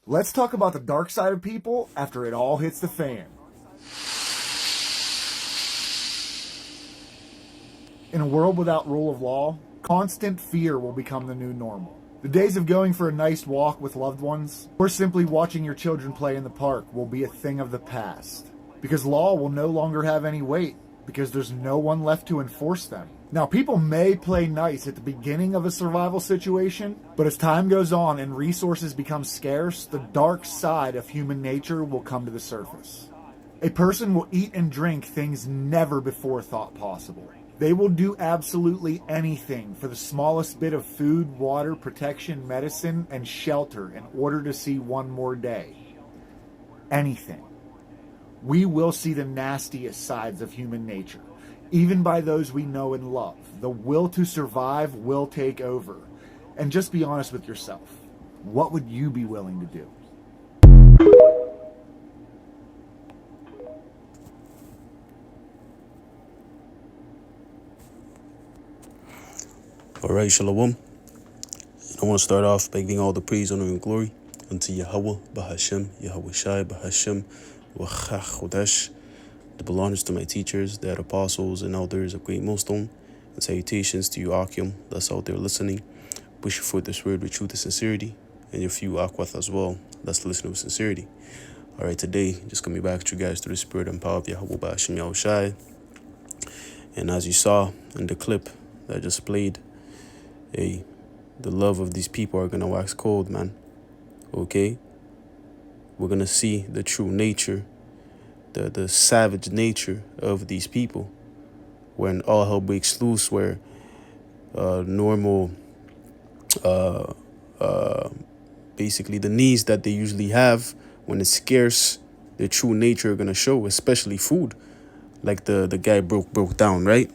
Let's talk about the dark side of people after it all hits the fan. In a world without rule of law, constant fear will become the new normal. The days of going for a nice walk with loved ones, or simply watching your children play in the park, will be a thing of the past. Because law will no longer have any weight, because there's no one left to enforce them. Now, people may play nice at the beginning of a survival situation, but as time goes on and resources become scarce, the dark side of human nature will come to the surface. A person will eat and drink things never before thought possible. They will do absolutely anything for the smallest bit of food, water, protection, medicine, and shelter in order to see one more day. Anything. We will see the nastiest sides of human nature, even by those we know and love. The will to survive will take over. And just be honest with yourself. What would you be willing to do? All right, Shalom. I want to start off by giving all the praise, honor, and glory unto Yahweh, Bahashem, Yahweh Shai, Bahashem, Wachachodesh. The belongs to my teachers, the apostles, and elders of Great Millstone. And salutations to you, Akim, that's out there listening. Push forth this word with truth and sincerity. And your few Akwath as well, that's listening with sincerity. All right, today, just coming back to you guys through the spirit and power of Yahweh, Bahashem, Yahweh Shai. And as you saw in the clip that I just played, the love of these people are gonna wax cold, man. Okay? We're gonna see the true nature, the savage nature of these people when all hell breaks loose, where normal basically the needs that they usually have when it's scarce, their true nature are gonna show, especially food. Like the guy broke down, right?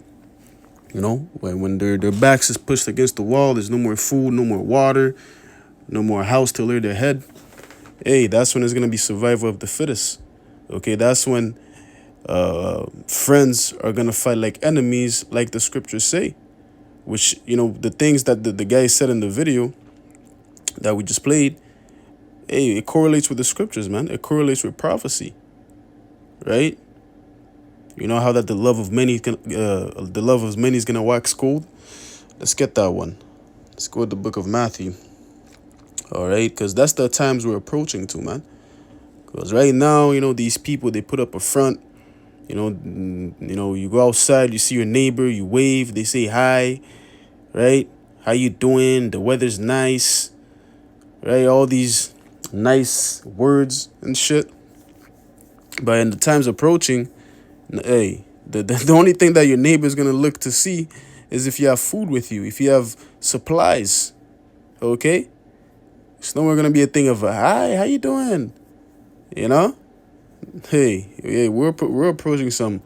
You know, when their backs is pushed against the wall, there's no more food, no more water, no more house to lay their head. Hey, that's when it's going to be survival of the fittest. Okay, that's when friends are going to fight like enemies, like the scriptures say. Which, you know, the things that the guy said in the video that we just played, hey, it correlates with the scriptures, man. It correlates with prophecy, right? You know how that the love of many is gonna wax cold. Let's get that one. Let's go to the book of Matthew. All right, because that's the times we're approaching to, man. Because right now, you know, these people, they put up a front. You know, you go outside, you see your neighbor, you wave, they say hi, right? How you doing? The weather's nice, right? All these nice words and shit. But in the times approaching, hey, the only thing that your neighbor is going to look to see is if you have food with you, if you have supplies, okay? It's no more going to be a thing of, hi, how you doing? You know? Hey, we're approaching some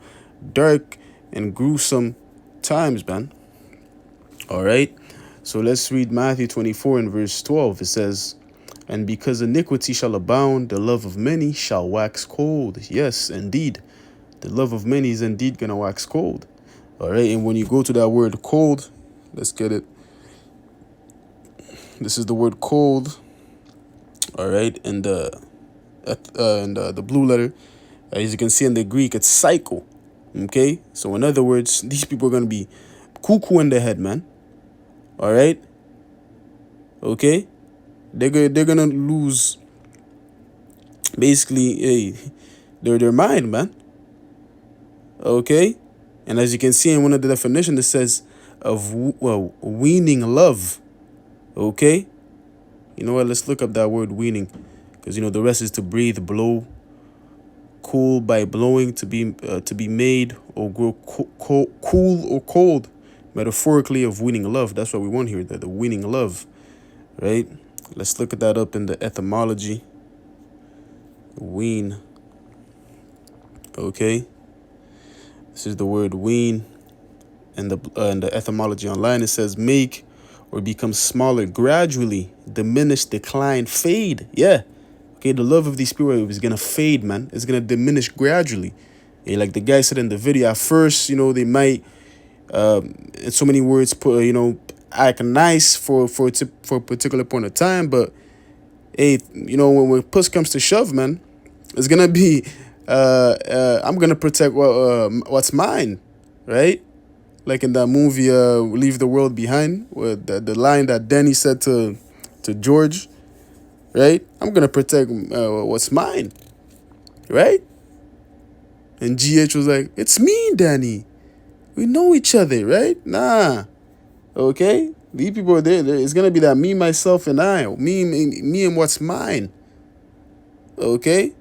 dark and gruesome times, man. All right? So let's read Matthew 24 and verse 12. It says, and because iniquity shall abound, the love of many shall wax cold. Yes, indeed. The love of many is indeed going to wax cold. All right. And when you go to that word cold, let's get it. This is the word cold. All right. And the blue letter, as you can see in the Greek, it's psycho. Okay. So in other words, these people are going to be cuckoo in the head, man. All right. Okay. They're going to lose basically their mind, man. Okay, and as you can see in one of the definitions, it says of weaning love. Okay, you know what? Let's look up that word weaning, because you know the rest is to breathe, blow, cool by blowing, to be made or grow cool or cold, metaphorically of weaning love. That's what we want here, the weaning love, right? Let's look at that up in the etymology. Wean. Okay. This is the word wean, and the etymology online, it says make or become smaller, gradually diminish, decline, fade. Yeah. Okay, the love of these people is going to fade, man. It's going to diminish gradually. Yeah, like the guy said in the video, at first, you know, they might, in so many words, act nice for a particular point of time, but hey, you know, when puss comes to shove, man, it's gonna be, I'm gonna protect what's mine, right? Like in that movie, Leave the World Behind, where the line that Danny said to George, right? I'm gonna protect what's mine, right? And GH was like, it's me, Danny. We know each other, right? Nah, okay. These people are there. It's gonna be that me, myself, and I. Me, and what's mine. Okay.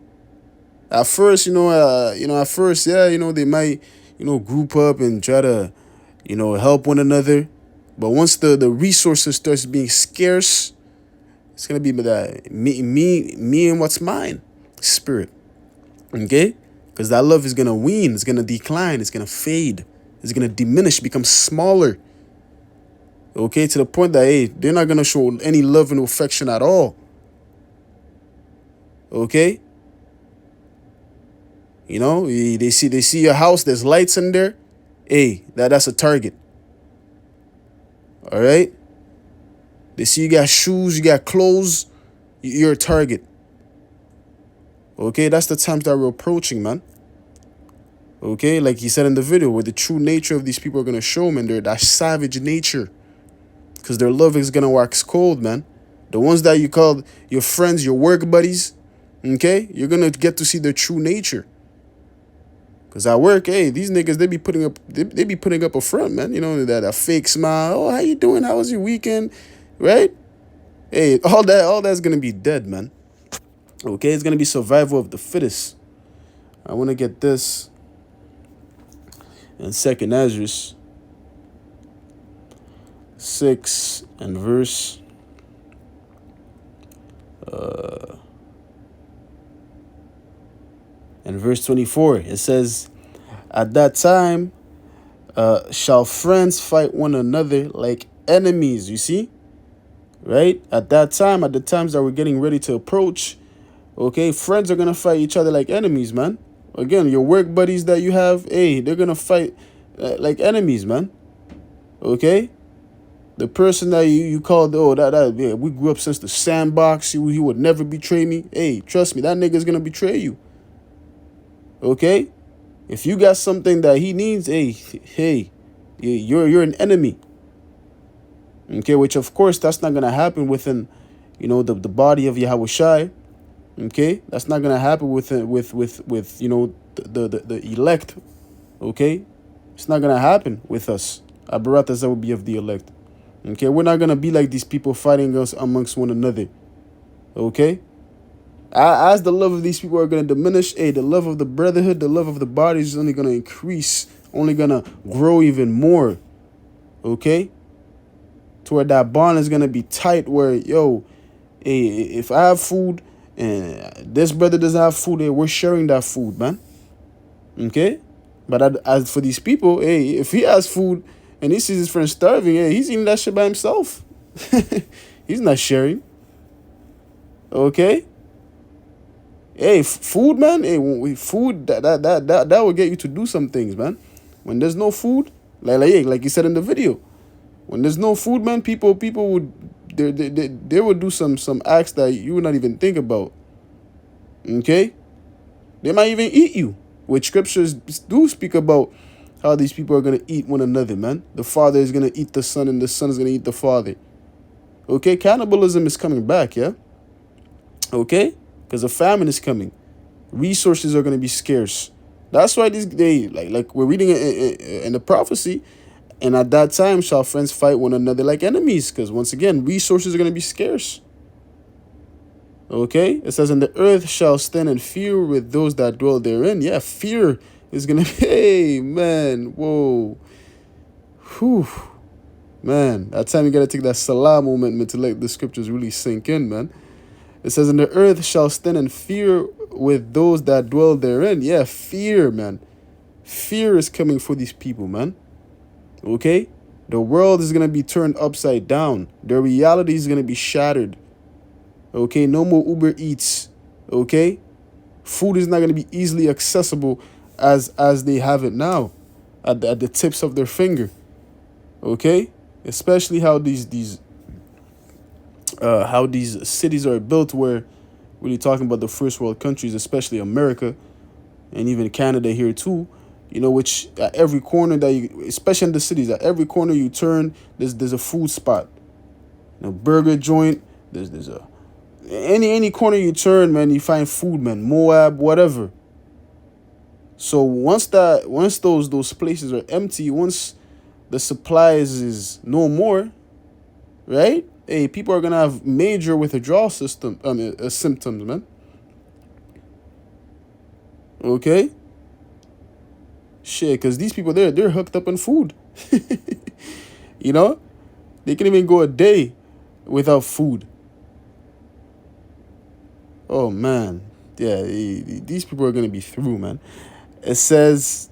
At first, at first, yeah, they might, group up and try to, help one another. But once the resources starts being scarce, it's gonna be that me and what's mine, spirit. Okay, because that love is gonna wane, it's gonna decline, it's gonna fade, it's gonna diminish, become smaller. Okay, to the point that hey, they're not gonna show any love and affection at all. Okay. They see your house, there's lights in there. Hey, that's a target. All right. They see you got shoes, you got clothes, you're a target. Okay, that's the times that we're approaching, man. Okay, like he said in the video, where the true nature of these people are gonna show, man, they're that savage nature. Because their love is gonna wax cold, man. The ones that you call your friends, your work buddies, okay, you're gonna get to see their true nature. Cause at work, hey, these niggas, they be putting up a front, man. That fake smile. Oh, how you doing? How was your weekend? Right? Hey, all that's gonna be dead, man. Okay, it's gonna be survival of the fittest. I wanna get this in 2nd Esdras 6 and verse in verse 24, it says, at that time shall friends fight one another like enemies. You see? Right? At that time, at the times that we're getting ready to approach, okay, friends are going to fight each other like enemies, man. Again, your work buddies that you have, hey, they're going to fight like enemies, man. Okay? The person that you called, yeah, we grew up since the sandbox, he would never betray me. Hey, trust me, that nigga's going to betray you. Okay, if you got something that he needs, hey, you're an enemy. Okay, which of course that's not gonna happen within, the body of Yahweh Shai. Okay, that's not gonna happen with the elect. Okay, it's not gonna happen with us. Abaratas that will be of the elect. Okay, we're not gonna be like these people fighting us amongst one another. Okay. As the love of these people are going to diminish, the love of the brotherhood, the love of the body is only going to increase, only going to grow even more. Okay? To where that bond is going to be tight where, if I have food and this brother doesn't have food, we're sharing that food, man. Okay? But as for these people, if he has food and he sees his friend starving, he's eating that shit by himself. He's not sharing. Okay? Hey, food, man. Hey, food that will get you to do some things, man. When there's no food, like you said in the video, when there's no food, man, people would they would do some acts that you would not even think about. Okay, they might even eat you, which scriptures do speak about how these people are gonna eat one another, man. The father is gonna eat the son, and the son is gonna eat the father. Okay, cannibalism is coming back, yeah. Okay. Because a famine is coming. Resources are going to be scarce. That's why like we're reading in the prophecy, and at that time shall friends fight one another like enemies. Because once again, resources are going to be scarce. Okay? It says, and the earth shall stand in fear with those that dwell therein. Yeah, fear is going to be, hey, man, whoa. Whew. Man, that time you got to take that Salah moment, man, to let the scriptures really sink in, man. It says, and the earth shall stand in fear with those that dwell therein. Yeah, fear, man. Fear is coming for these people, man. Okay? The world is going to be turned upside down. Their reality is going to be shattered. Okay? No more Uber Eats. Okay? Food is not going to be easily accessible as they have it now at the tips of their finger. Okay? Especially how these how these cities are built, where when you're talking about the first world countries, especially America and even Canada here too, which at every corner that you, especially in the cities, at every corner you turn, there's a food spot, burger joint. There's a any corner you turn, man, you find food, man. Moab, whatever. So once those places are empty, once the supplies is no more, right? Hey, people are gonna have major withdrawal symptoms, man. Okay, shit, because these people they're hooked up on food. you know, they can even go a day without food. Oh man, yeah, these people are gonna be through, man. It says,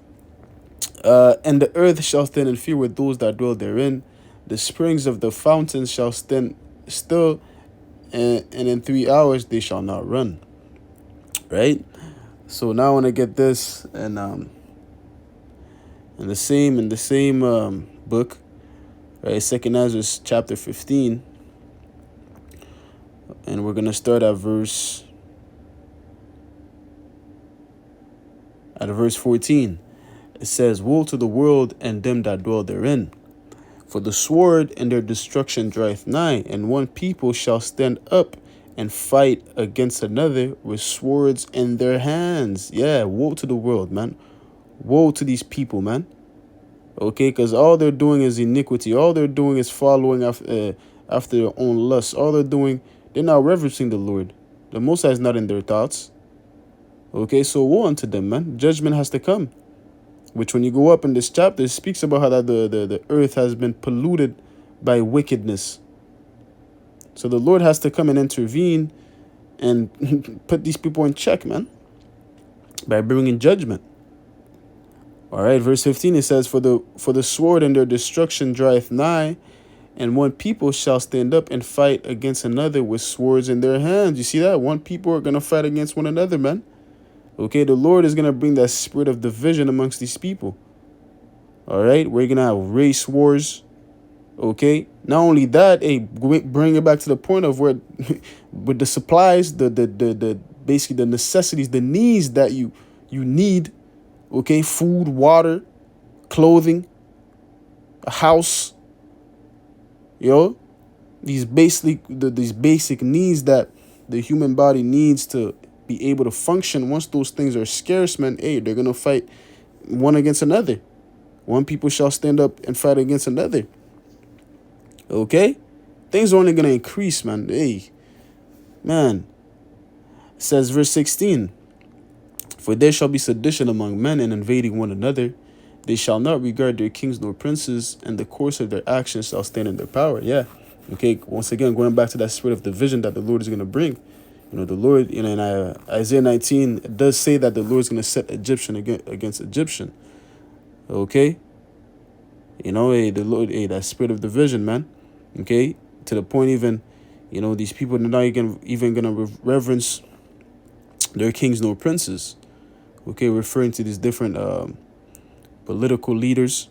and the earth shall stand in fear with those that dwell therein. The springs of the fountains shall stand still, and in 3 hours they shall not run. Right? So now I want to get this, and in the same book, right? 2nd Ezra chapter 15, and we're gonna start at verse 14. It says, "Woe to the world and them that dwell therein. For the sword and their destruction draweth nigh, and one people shall stand up and fight against another with swords in their hands." Yeah, woe to the world, man. Woe to these people, man. Okay, because all they're doing is iniquity. All they're doing is following after their own lusts. All they're doing, they're not reverencing the Lord. The Most High is not in their thoughts. Okay, so woe unto them, man. Judgment has to come. Which, when you go up in this chapter, it speaks about how that the earth has been polluted by wickedness. So the Lord has to come and intervene and put these people in check, man, by bringing judgment. All right, verse 15, it says, For the sword and their destruction draweth nigh, and one people shall stand up and fight against another with swords in their hands. You see that? One people are going to fight against one another, man. Okay, the Lord is going to bring that spirit of division amongst these people. All right, we're going to have race wars. Okay, not only that, hey, bring it back to the point of where with the supplies, the basically the necessities, the needs that you need. Okay, food, water, clothing, a house. These basic needs that the human body needs to be able to function. Once those things are scarce, man, hey, they're gonna fight one against another. One people shall stand up and fight against another. Okay, things are only gonna increase, man. Hey, man. It says verse 16, "For there shall be sedition among men, and invading one another. They shall not regard their kings nor princes, and the course of their actions shall stand in their power." Yeah. Okay. Once again, going back to that spirit of division that the Lord is gonna bring. The Lord, in Isaiah 19, it does say that the Lord is going to set Egyptian against Egyptian. Okay? Hey, the Lord, hey, that spirit of division, man. Okay? To the point even, these people are not even going to reverence their kings nor princes. Okay? Referring to these different political leaders.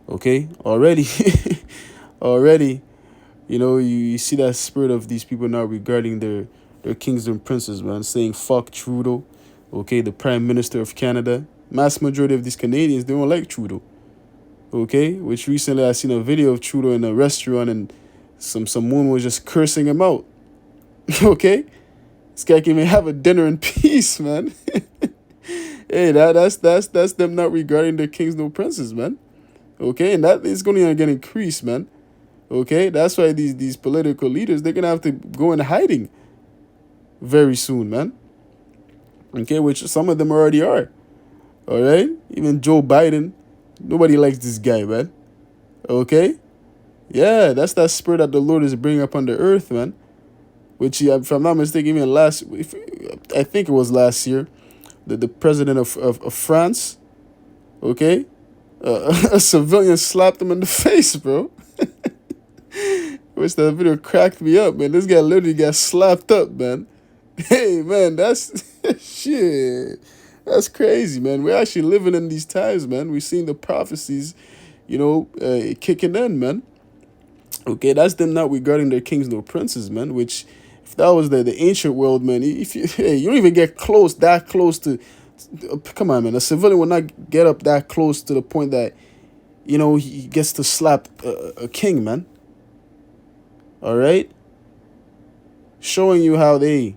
Okay? Already, you see that spirit of these people not regarding their kings and princes, man, saying fuck Trudeau, okay, the Prime Minister of Canada. Mass majority of these Canadians, they don't like Trudeau, okay, which recently I seen a video of Trudeau in a restaurant and some woman was just cursing him out, okay? This guy can even have a dinner in peace, man. Hey, that's them not regarding their kings nor princes, man, okay, and that is going to get increased, man, okay? That's why these political leaders, they're going to have to go in hiding very soon, man. Okay, which some of them already are. All right, even Joe Biden, nobody likes this guy, man. Okay, yeah, that's that spirit that the Lord is bringing upon the earth, man. Which, if I'm not mistaken, even I think it was last year, the president of France, okay, a civilian slapped him in the face, bro. Which that video cracked me up, man. This guy literally got slapped up, man. Hey, man, that's shit. That's crazy, man. We're actually living in these times, man. We're seeing the prophecies, kicking in, man. Okay, that's them not regarding their kings nor princes, man. Which, if that was the ancient world, man, if you hey, you don't even get that close to. Come on, man. A civilian will not get up that close to the point that he gets to slap a king, man. All right, showing you how these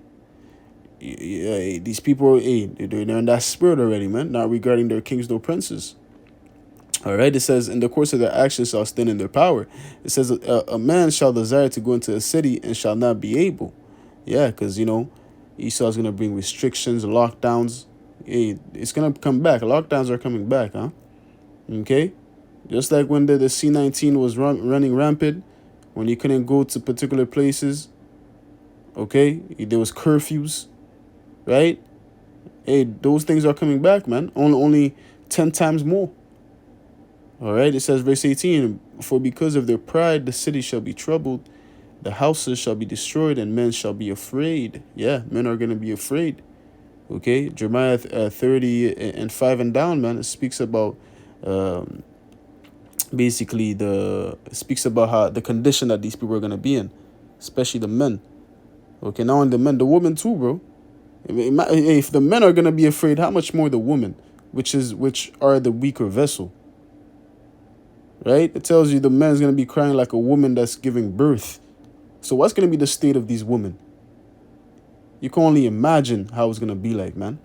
people, they're in that spirit already, man. Not regarding their kings nor princes. All right, it says, in the course of their actions shall stand in their power. It says, a man shall desire to go into a city and shall not be able. Yeah, because, Esau's going to bring restrictions, lockdowns. Hey, it's going to come back. Lockdowns are coming back, huh? Okay? Just like when the C-19 was running rampant, when you couldn't go to particular places, okay? There was curfews, right? Hey, those things are coming back, man. Only 10 times more. All right, it says, verse 18, for because of their pride, the city shall be troubled, the houses shall be destroyed, and men shall be afraid. Yeah, men are going to be afraid. Okay, Jeremiah 30 and 5 and down, man, it speaks about basically it speaks about how the condition that these people are going to be in, especially the men. Okay, not only the men, the women too, bro. If the men are going to be afraid, how much more the women, which are the weaker vessel. Right? It tells you the man's going to be crying like a woman that's giving birth. So what's going to be the state of these women? You can only imagine how it's going to be like, man.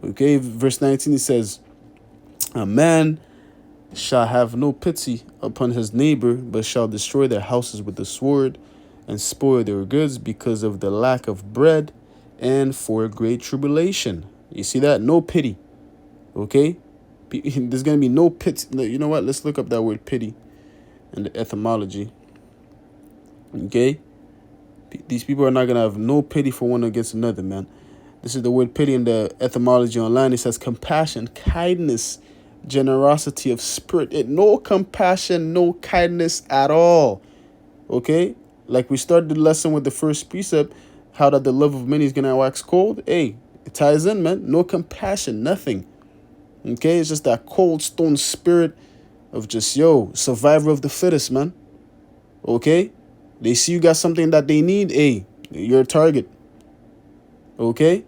Okay, verse 19, it says, a man shall have no pity upon his neighbor, but shall destroy their houses with the sword and spoil their goods because of the lack of bread and for great tribulation. You see that? No pity. Okay? There's going to be no pity. You know what? Let's look up that word pity and the etymology. Okay? These people are not going to have no pity for one against another, man. This is the word pity in the etymology online. It says compassion, kindness, generosity of spirit. No compassion, no kindness at all. Okay? Like we started the lesson with the first precept, how that the love of many is going to wax cold. Hey, it ties in, man. No compassion, nothing. Okay, it's just that cold stone spirit of just, survivor of the fittest, man. Okay? They see you got something that they need. Hey, you're a target. Okay?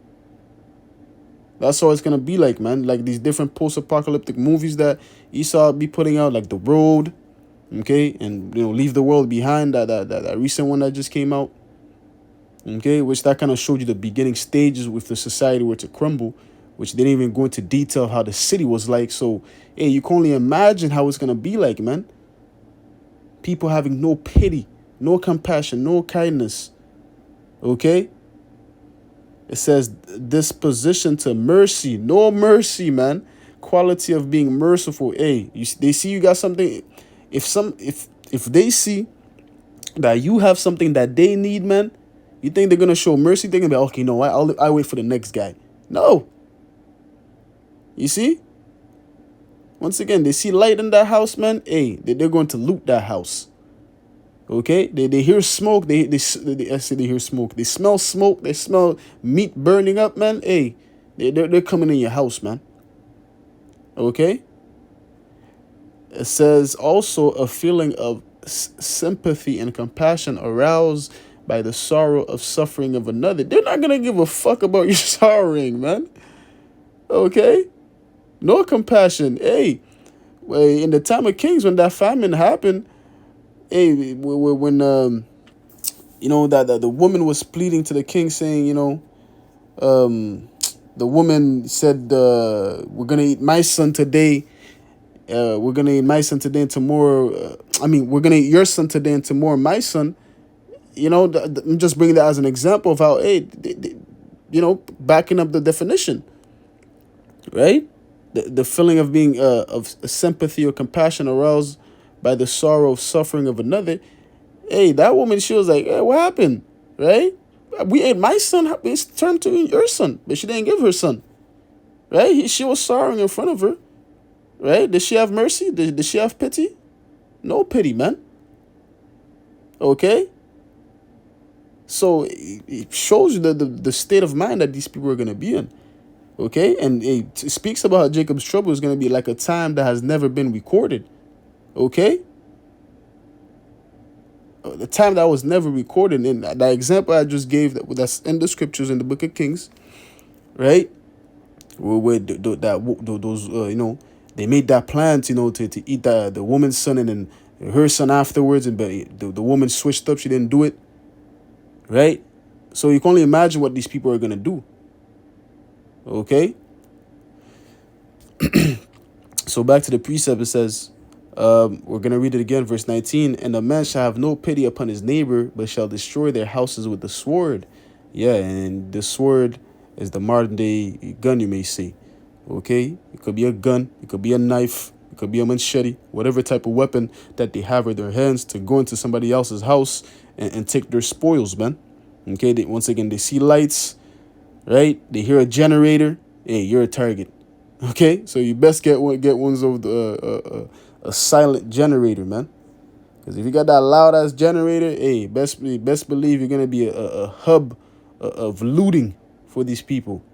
That's all it's going to be like, man. Like these different post-apocalyptic movies that Esau be putting out, like The Road. Okay? And, Leave the World Behind, that recent one that just came out. Okay? Which that kind of showed you the beginning stages with the society were to crumble, which they didn't even go into detail how the city was like. So, hey, you can only imagine how it's going to be like, man. People having no pity, no compassion, no kindness. Okay? It says disposition to mercy. No mercy, man. Quality of being merciful. Hey, they see you got something. If they see that you have something that they need, man, you think they're going to show mercy? They're going to be, okay, no, I'll wait for the next guy. No. You see? Once again, they see light in that house, man. Hey, they're going to loot that house. Okay? They hear smoke. I say they hear smoke. They smell smoke. They smell meat burning up, man. Hey, they're coming in your house, man. Okay? It says also a feeling of sympathy and compassion aroused by the sorrow of suffering of another. They're not going to give a fuck about your sorrowing, man. Okay? No compassion. Hey, in the time of Kings, when that famine happened, hey, when that the woman was pleading to the king, saying, the woman said, "We're gonna eat my son today. We're gonna eat my son today and tomorrow. We're gonna eat your son today and tomorrow my son." I'm just bringing that as an example of how, hey, backing up the definition, right? The feeling of being of sympathy or compassion aroused by the sorrow of suffering of another. Hey, that woman, she was like, hey, what happened? Right? We ate my son. It's turned to your son. But she didn't give her son. Right? She was sorrowing in front of her. Right? Did she have mercy? Did she have pity? No pity, man. Okay? So it shows you the state of mind that these people are going to be in. Okay? And it speaks about how Jacob's trouble is going to be like a time that has never been recorded. Okay? the time that was never recorded. And that example I just gave, that's in the scriptures in the Book of Kings, right? Where those they made that plan to eat the woman's son and then her son afterwards, and but the woman switched up, she didn't do it, right? So you can only imagine what these people are gonna do. Okay. So back to the precept, it says, we're gonna read it again, verse 19. And a man shall have no pity upon his neighbor, but shall destroy their houses with the sword. Yeah, and the sword is the modern day gun, you may say. Okay, it could be a gun, it could be a knife, it could be a machete, whatever type of weapon that they have in their hands to go into somebody else's house and take their spoils, man. Okay, once again, they see lights, right? They hear a generator. Hey, you're a target. Okay, so you best get ones of a silent generator, man. Because if you got that loud ass generator, hey, best believe you're gonna be a hub of looting for these people.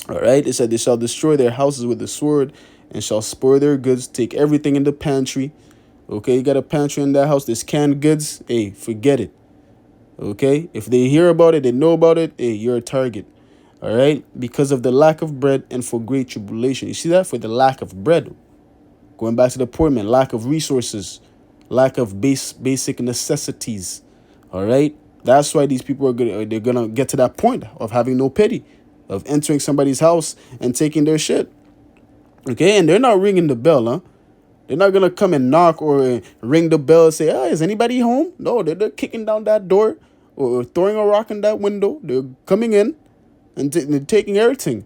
All right, it said they shall destroy their houses with the sword and shall spoil their goods, take everything in the pantry. Okay, you got a pantry in that house, there's canned goods. Hey, forget it. Okay, if they hear about it, they know about it. Hey, you're a target. All right, because of the lack of bread and for great tribulation. You see that? For the lack of bread. Going back to the poor man, lack of resources, lack of basic necessities. All right, that's why these people they're gonna get to that point of having no pity, of entering somebody's house and taking their shit. Okay, and they're not ringing the bell, huh? They're not gonna come and knock or ring the bell and say, "Oh, is anybody home?" No, they're kicking down that door or throwing a rock in that window. They're coming in and they're taking everything.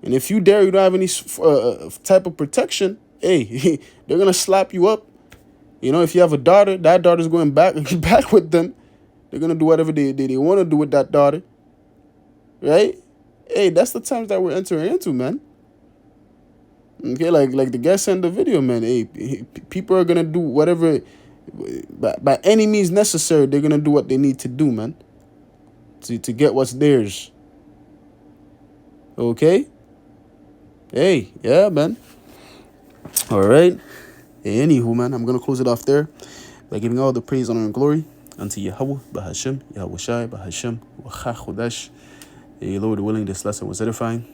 And if you don't have any type of protection, hey, they're gonna slap you up. If you have a daughter, that daughter's going back with them. They're gonna do whatever they want to do with that daughter, right? Hey, that's the times that we're entering into, man. Okay, like the guy sent the video, man. Hey, people are gonna do whatever, by any means necessary. They're gonna do what they need to do, man, to get what's theirs. Okay. Hey, yeah, man. All right. Hey, anywho, man, I'm gonna close it off there by giving all the praise, honor, and glory unto Yahweh, Bahashem, Yahweh Shai, Bahashem, Wacha Chodesh. Hey, Lord willing, this lesson was edifying.